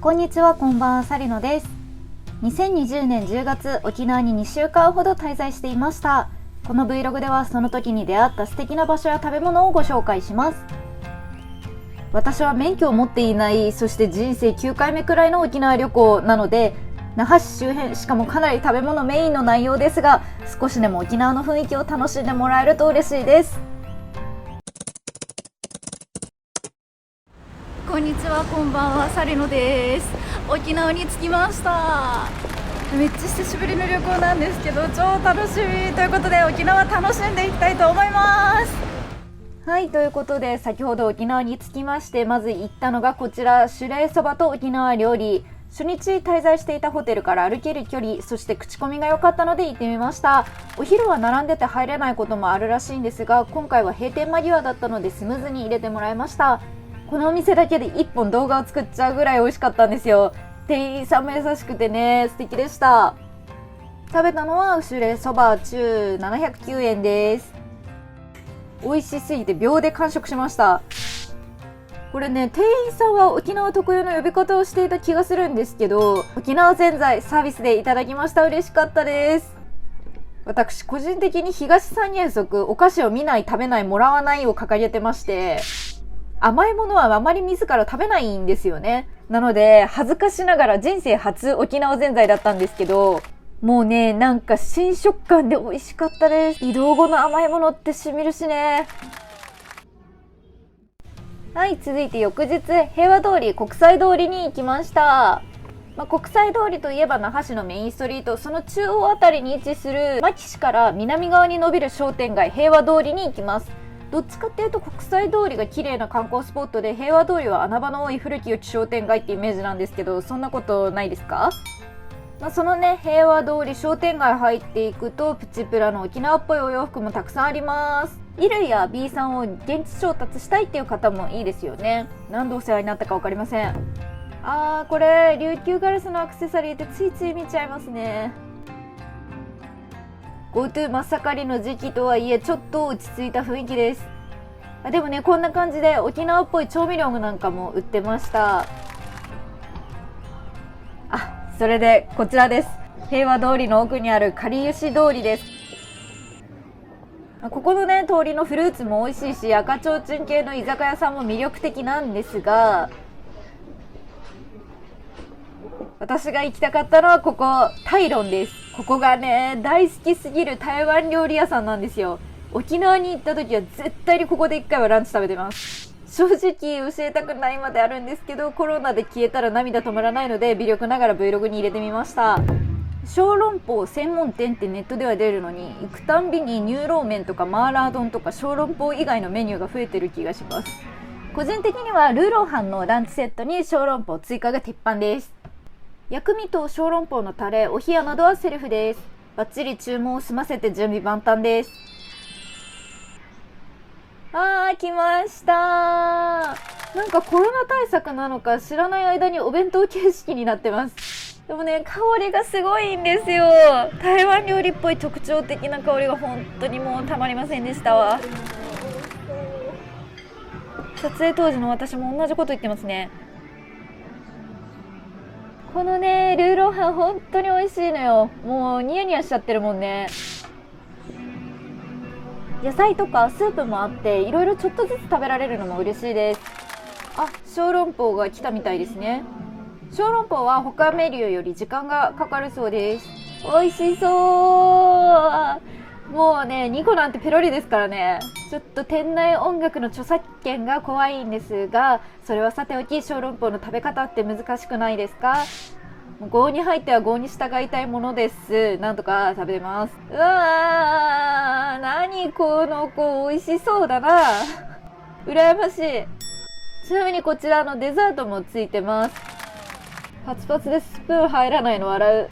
こんにちは、こんばんは、サリノです。2020年10月、沖縄に2週間ほど滞在していました。この Vlog ではその時に出会った素敵な場所や食べ物をご紹介します。私は免許を持っていない、そして人生9回目くらいの沖縄旅行なので、那覇市周辺、しかもかなり食べ物メインの内容ですが、少しでも沖縄の雰囲気を楽しんでもらえると嬉しいです。こんにちは、こんばんは、サリノです。沖縄に着きました。めっちゃ久しぶりの旅行なんですけど、超楽しみということで沖縄楽しんでいきたいと思います。はい、ということで先ほど沖縄に着きまして、まず行ったのがこちら、シュレイそばと沖縄料理。初日滞在していたホテルから歩ける距離、そして口コミが良かったので行ってみました。お昼は並んでて入れないこともあるらしいんですが、今回は閉店間際だったのでスムーズに入れてもらいました。このお店だけで1本動画を作っちゃうぐらい美味しかったんですよ。店員さんも優しくてね、素敵でした。食べたのはシュレイそば中709円です。美味しすぎて秒で完食しました。これね、店員さんは沖縄特有の呼び方をしていた気がするんですけど、沖縄ぜんざいサービスでいただきました。嬉しかったです。私個人的に東三原則、お菓子を見ない、食べない、もらわないを掲げてまして、甘いものはあまり自ら食べないんですよね。なので恥ずかしながら人生初沖縄ぜんざいだったんですけど、もうね、なんか新食感で美味しかったです。移動後の甘いものってしみるしね。はい、続いて翌日、平和通り、国際通りに行きました。国際通りといえば那覇市のメインストリート、その中央あたりに位置する牧市から南側に伸びる商店街、平和通りに行きます。どっちかっていうと国際通りが綺麗な観光スポットで、平和通りは穴場の多い古き良き商店街ってイメージなんですけど、そんなことないですか？そのね、平和通り商店街入っていくと、プチプラの沖縄っぽいお洋服もたくさんあります。衣類や B さんを現地調達したいっていう方もいいですよね。何度お世話になったか分かりません。これ琉球ガラスのアクセサリーってついつい見ちゃいますね。 GoTo 真っ盛りの時期とはいえ、ちょっと落ち着いた雰囲気です。でもね、こんな感じで沖縄っぽい調味料なんかも売ってました。それでこちらです。平和通りの奥にあるかりゆし通りです。ここのね、通りのフルーツも美味しいし、赤ちょうちん系の居酒屋さんも魅力的なんですが、私が行きたかったのはここ、タイロンです。ここがね、大好きすぎる台湾料理屋さんなんですよ。沖縄に行った時は絶対にここで1回はランチ食べてます。正直教えたくないまであるんですけど、コロナで消えたら涙止まらないので、微力ながら Vlog に入れてみました。小籠包専門店ってネットでは出るのに、行くたんびにニューローメンとかマーラー丼とか小籠包以外のメニューが増えてる気がします。個人的にはルーローハンのランチセットに小籠包追加が鉄板です。薬味と小籠包のタレ、お冷やなどはセルフです。バッチリ注文を済ませて準備万端です。来ました。なんかコロナ対策なのか知らない間にお弁当形式になってます。でもね、香りがすごいんですよ。台湾料理っぽい特徴的な香りが本当にもうたまりませんでしたわ。撮影当時の私も同じこと言ってますね。このね、ルーローハン本当に美味しいのよ。もうニヤニヤしちゃってるもんね。野菜とかスープもあって、いろいろちょっとずつ食べられるのも嬉しいです。小籠包が来たみたいですね。小籠包は他メニューより時間がかかるそうです。美味しそう。もうね、2個なんてペロリですからね。ちょっと店内音楽の著作権が怖いんですが、それはさておき、小籠包の食べ方って難しくないですか？郷に入っては郷に従いたいものです。なんとか食べてます。何この子、美味しそうだな。羨ましい。ちなみにこちらのデザートもついてます。パツパツでスプーン入らないの笑う。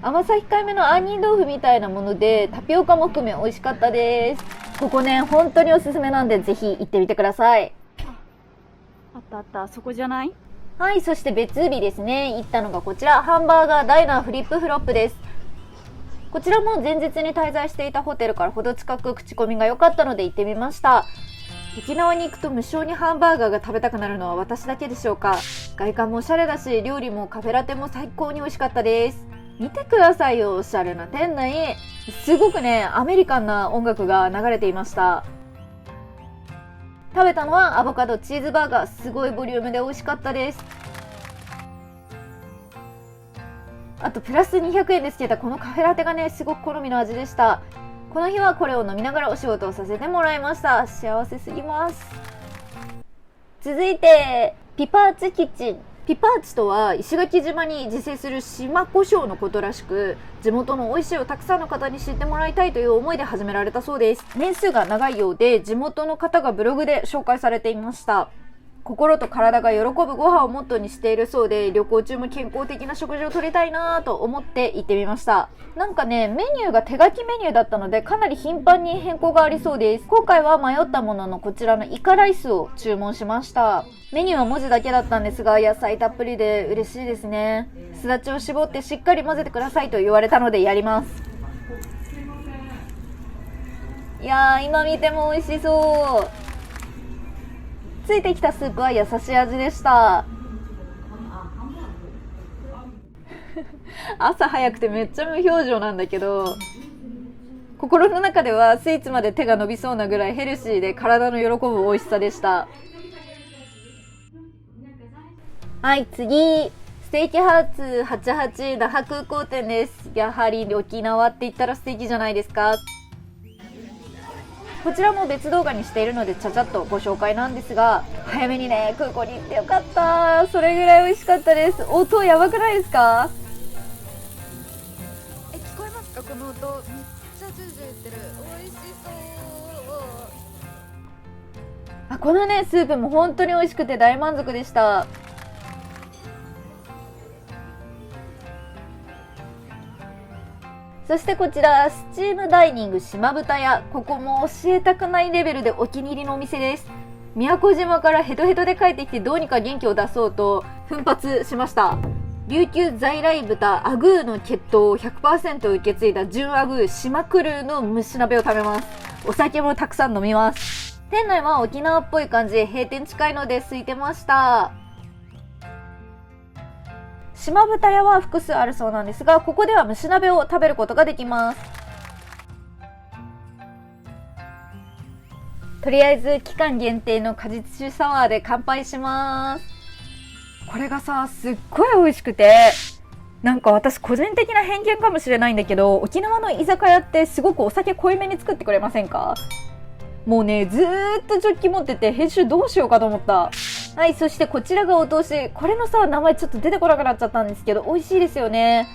甘さ控えめの杏仁豆腐みたいなもので、タピオカも含め美味しかったです。ここね、本当におすすめなんでぜひ行ってみてください。あった、そこじゃない？はい、そして別日ですね、行ったのがこちら、ハンバーガーダイナーフリップフロップです。こちらも前日に滞在していたホテルからほど近く、口コミが良かったので行ってみました。沖縄に行くと無性にハンバーガーが食べたくなるのは私だけでしょうか。外観もおしゃれだし、料理もカフェラテも最高に美味しかったです。見てくださいよ、おしゃれな店内。すごくね、アメリカンな音楽が流れていました。食べたのはアボカドチーズバーガー、すごいボリュームで美味しかったです。あとプラス200円でつけたこのカフェラテがね、すごく好みの味でした。この日はこれを飲みながらお仕事をさせてもらいました。幸せすぎます。続いてピパーチキッチン。ピパーチとは石垣島に自生する島胡椒のことらしく、地元の美味しいをたくさんの方に知ってもらいたいという思いで始められたそうです。年数が長いようで、地元の方がブログで紹介されていました。心と体が喜ぶご飯をモットーにしているそうで、旅行中も健康的な食事をとりたいなと思って行ってみました。なんかね、メニューが手書きメニューだったので、かなり頻繁に変更がありそうです。今回は迷ったもののこちらのイカライスを注文しました。メニューは文字だけだったんですが、野菜たっぷりで嬉しいですね。すだちを絞ってしっかり混ぜてくださいと言われたのでやります。いやー、今見ても美味しそう。ついてきたスープは優しい味でした朝早くてめっちゃ無表情なんだけど、心の中ではスイーツまで手が伸びそうなぐらいヘルシーで体の喜ぶ美味しさでした。はい、次ステーキハウツ88那覇空港店です。やはり沖縄って言ったらステーキじゃないですか。こちらも別動画にしているのでちゃちゃっとご紹介なんですが、早めにね空港に行ってよかった。それぐらい美味しかったです。音やばくないですか？聞こえますか？この音めっちゃジュージュー言ってる。美味しそう。このねスープも本当に美味しくて大満足でした。そしてこちらスチームダイニング島豚屋、ここも教えたくないレベルでお気に入りのお店です。宮古島からヘトヘトで帰ってきてどうにか元気を出そうと奮発しました。琉球在来豚アグーの血統を 100% 受け継いだ純アグー島クルーの蒸し鍋を食べます。お酒もたくさん飲みます。店内は沖縄っぽい感じで閉店近いので空いてました。島豚屋は複数あるそうなんですが、ここでは蒸し鍋を食べることができます。とりあえず期間限定の果実酒サワーで乾杯します。これがさすっごい美味しくて、なんか私個人的な偏見かもしれないんだけど、沖縄の居酒屋ってすごくお酒濃いめに作ってくれませんか？もうねずーっとジョッキ持ってて編集どうしようかと思った。はい、そしてこちらがお通し。これのさ名前ちょっと出てこなくなっちゃったんですけど美味しいですよね。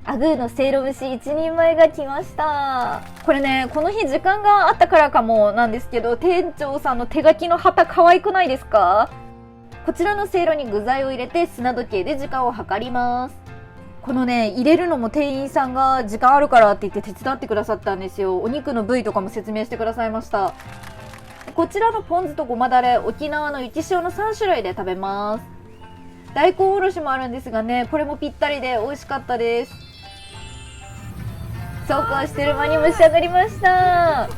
アグーのせいろ蒸し1人前が来ました。これねこの日時間があったからかもなんですけど、店長さんの手書きの旗可愛くないですか？こちらのせいろに具材を入れて砂時計で時間を計ります。このね入れるのも店員さんが時間あるからって言って手伝ってくださったんですよ。お肉の部位とかも説明してくださいました。こちらのポン酢とごまだれ、沖縄の雪塩の3種類で食べます。大根おろしもあるんですがね、これもぴったりで美味しかったです。そうこうしてる間に蒸し上がりました。あり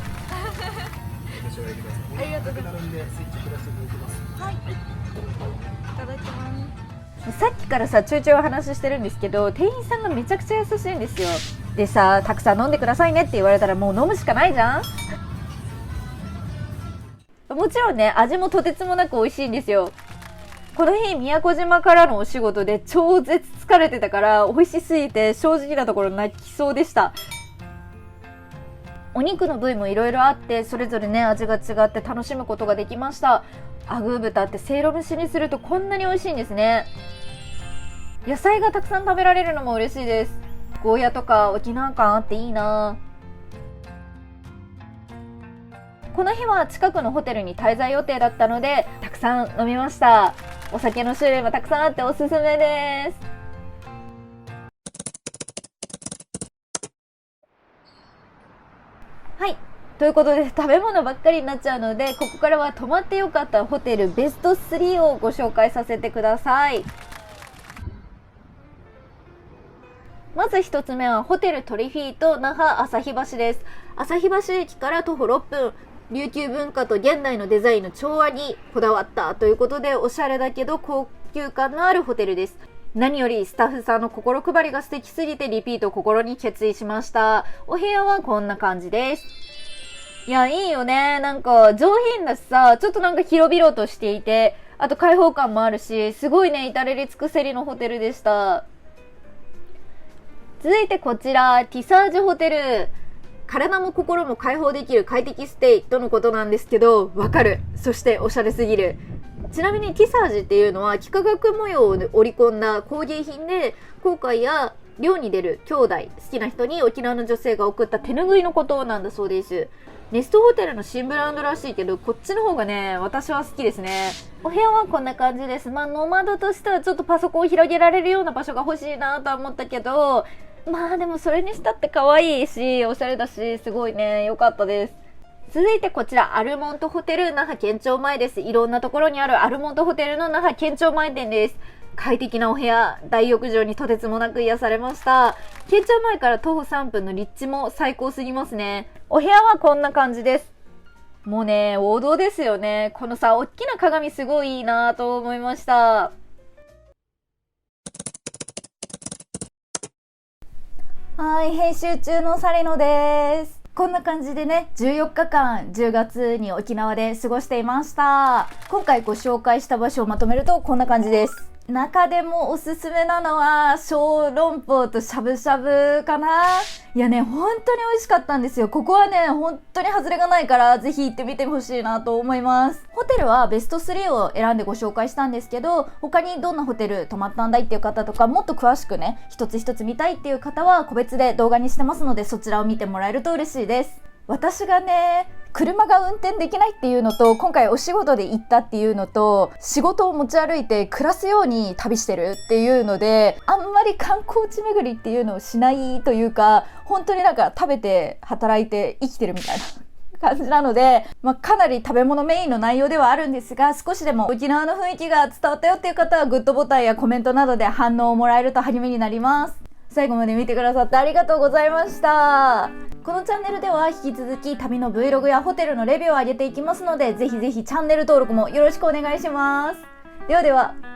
がとうございます。はい、いただきます。さっきからさちょいちょいお話ししてるんですけど、店員さんがめちゃくちゃ優しいんですよ。でさ、たくさん飲んでくださいねって言われたらもう飲むしかないじゃん。もちろんね味もとてつもなく美味しいんですよ。この日宮古島からのお仕事で超絶疲れてたから美味しすぎて正直なところ泣きそうでした。お肉の部位もいろいろあってそれぞれね味が違って楽しむことができました。アグー豚ってせいろ蒸しにするとこんなに美味しいんですね。野菜がたくさん食べられるのも嬉しいです。ゴーヤとか沖縄感あっていいな。この日は近くのホテルに滞在予定だったのでたくさん飲みました。お酒の種類もたくさんあっておすすめです。はい、ということで食べ物ばっかりになっちゃうので、ここからは泊まってよかったホテルベスト3をご紹介させてください。まず1つ目はホテルトリフィート那覇旭橋です。旭橋駅から徒歩6分、琉球文化と現代のデザインの調和にこだわったということで、おしゃれだけど高級感のあるホテルです。何よりスタッフさんの心配りが素敵すぎてリピートを心に決意しました。お部屋はこんな感じです。いや、いいよね。なんか上品だしさ、ちょっとなんか広々としていて、あと開放感もあるし、すごいね、至れり尽くせりのホテルでした。続いてこちら、ティサージュホテル。体も心も開放できる快適ステイとのことなんですけど、わかる。そしておしゃれすぎる。ちなみにティサージっていうのは幾何学模様を織り込んだ工芸品で、航海や漁に出る兄弟、好きな人に沖縄の女性が贈った手ぬぐいのことなんだそうです。ネストホテルの新ブランドらしいけど、こっちの方がね、私は好きですね。お部屋はこんな感じです。ノマドとしてはちょっとパソコンを広げられるような場所が欲しいなとは思ったけど、でもそれにしたって可愛いし、おしゃれだし、すごいね、良かったです。続いてこちら、アルモントホテル那覇県庁前です。いろんなところにあるアルモントホテルの那覇県庁前店です。快適なお部屋、大浴場にとてつもなく癒されました。県庁前から徒歩3分の立地も最高すぎますね。お部屋はこんな感じです。もうね、王道ですよね。このさ、大きな鏡すごいいいなと思いました。はい、編集中のサリノです。こんな感じでね、14日間10月に沖縄で過ごしていました。今回ご紹介した場所をまとめるとこんな感じです。中でもおすすめなのは小籠包としゃぶしゃぶかな。いやね、本当に美味しかったんですよ。ここはね、本当に外れがないからぜひ行ってみてほしいなと思います。ホテルはベスト3を選んでご紹介したんですけど、他にどんなホテル泊まったんだいっていう方とか、もっと詳しくね、一つ一つ見たいっていう方は個別で動画にしてますので、そちらを見てもらえると嬉しいです。私がね、車が運転できないっていうのと、今回お仕事で行ったっていうのと、仕事を持ち歩いて暮らすように旅してるっていうので、あんまり観光地巡りっていうのをしないというか、本当になんか食べて働いて生きてるみたいな感じなので、かなり食べ物メインの内容ではあるんですが、少しでも沖縄の雰囲気が伝わったよっていう方はグッドボタンやコメントなどで反応をもらえると励みになります。最後まで見てくださってありがとうございました。このチャンネルでは引き続き旅の Vlog やホテルのレビューを上げていきますので、ぜひぜひチャンネル登録もよろしくお願いします。ではでは。